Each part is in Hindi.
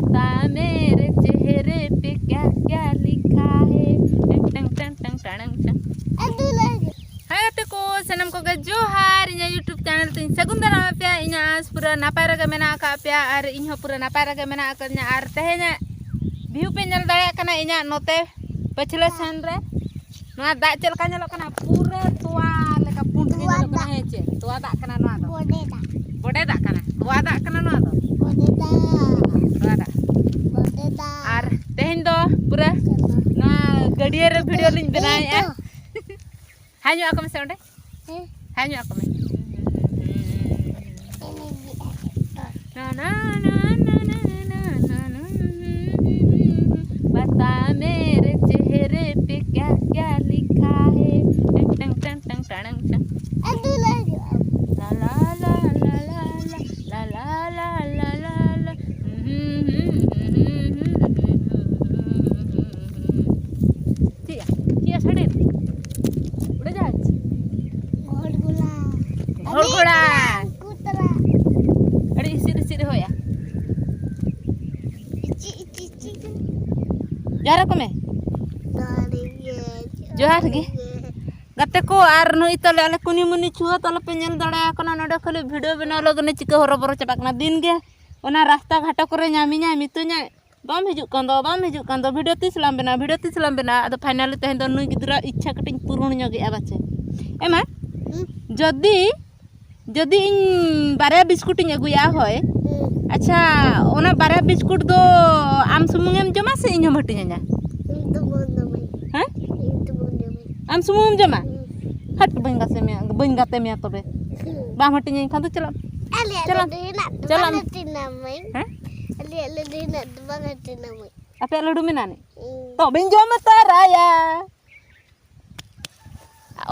बता मेरे चेहरे पे क्या क्या लिखा है टंग टंग टंग टंग टंग हाय को सनम को जोहार इना यूट्यूब चैनल तीन सगुन दाराम पे इना पूरा नापाय रगे मेना का पे और इन पूरा नापाय रगे मेना कन्या और तेहेना व्यू पे नल दाया कना इना नोते पछले सन रे नोआ दा चलका नेलो कना पूरा तोआ लेका पुंड के नेलो कना हेचे तोआ दा कना नोआ दो बोडे दा कना तोआ दा कना नोआ दो तोआ दा और तेहेन दो पूरा ना गडिया रे वीडियो लिंग बनाए हान्यो ako mese onde हान्यो ako me na na na na na na बता मेरे चेहरे पे क्या क्या लिखा है टंग टंग टंग टंग टंग ला ला ला ला ला ला ला ला ला ला ठीक है सड़े उड़े जा घोड़ा अरे इसी सिर होया जोहार को में जोहार गे गाते को आर नई तले आले कुनी मुनी छुआ तले पे नेल दाड़ा कना नडे खाली वीडियो बना लगने चिका हरबरो चबा कना दिन गे ओना रास्ता घाटा करे नामी मितुnya बाम हिजु कान दो वीडियो तिसलाम बेना अद फाइनली तहेन दो नुई गिदरा इच्छा कटिंग पूर्ण ᱧᱚᱜᱮ बाचे एमा जदी जदी इन बारे बिस्कुट इन अगुया होय अच्छा ओना बारे बिस्कुट दो आम सुमुंगेम जमा से इन हटिnya हां आम सुमुंगेम जमा हट बइन गाते में तबे बाम हटिnya खान तो चला हां ले दिन बंग हटिना मई आपे लड्डू में नानी तो बिन जम ताराया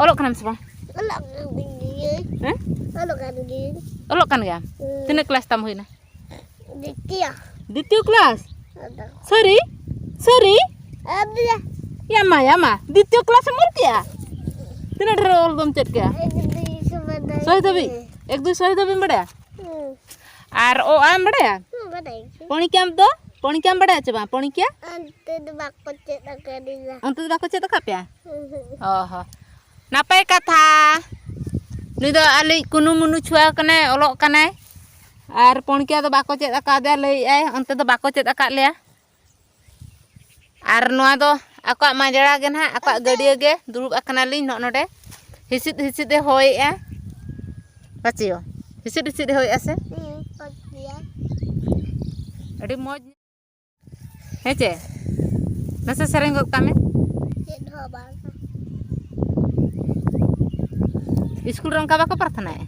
ओलो कनम से ओलो kan गया तिने क्लास तम होइना द्वितीय क्लास सरी यामा द्वितीय क्लास मोर किया तिने ढेर ओल दम चेट किया सही दबी एक दो सही दबी बड़ा आर ओ आम बड़ा पणी क्या बड़ा चबा पणी क्या अंते बाको चेत कापिया ओहो नापाय कथा नुई दो आली कुनु मुनु छुआ कने ओलो कने आर पणकिया दो बाको चेत का दे लई आय अंते दो बाको चेत का लिया आर नोआ दो आको माजड़ा गे ना आको गडिया गे दुरुब अकना ली नोडे हिसिद होय ए बचियो हिसिद होय से अड़ी मौज हेचे नसे सेरेंग गो कामे स्कूल रंग का बाको प्रार्थना है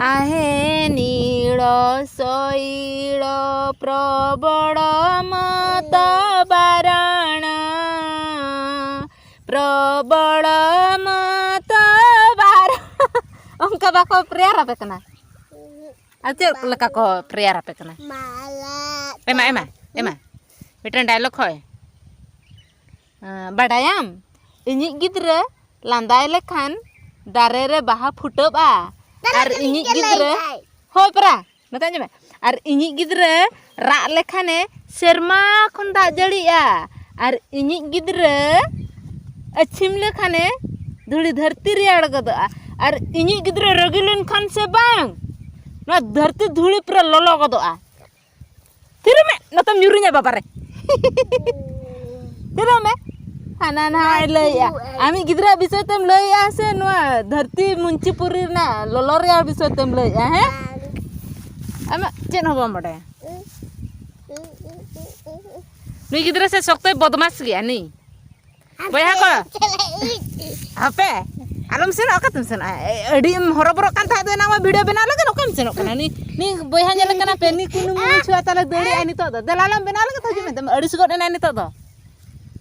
आहे नीलो सोईलो प्रबल मत बारण प्रबल मत बारण उनका बाको प्रेयर पे कना आचे लका को प्रेयर पे कना एमा मिटन डायलॉग होय बडायाम इनी गिद्रे लांदाय लेखान दारे रे बाहा फुटबा और इनी गिद्रे होय परा नता जमे और इनी गिद्रे रा लेखाने शर्मा खन दा जड़िया और इनी गिद्रे अछिम लेखाने धुड़ी धरती रे अड़गदआ और इनी गिद्रे रगिलन खान से बांग ना धरती धुड़ी पूरा ललो गदआ तिरे में नतम ᱧᱩᱨᱩᱧᱟ बाबा रे तिरे में हाना ना लैया आमी गिद्रा विषय तम लैया से नोआ धरती मुंचीपुरी ना ललोरिया विषय तम लैया हैं आमा चेन होबा मडे नुई गिद्रा से सख्त बदमाश गया नी बया को आपे आलम से ना तुम से अडी हरबरो कान था देना मा वीडियो बना लगे नकम से नकना नी बया नेल कना पे नी कुनु मुनु छुआ ताले दड़ी आनी तो दलालम बना लगे तो जे में अड़ी सुगट ना नी तो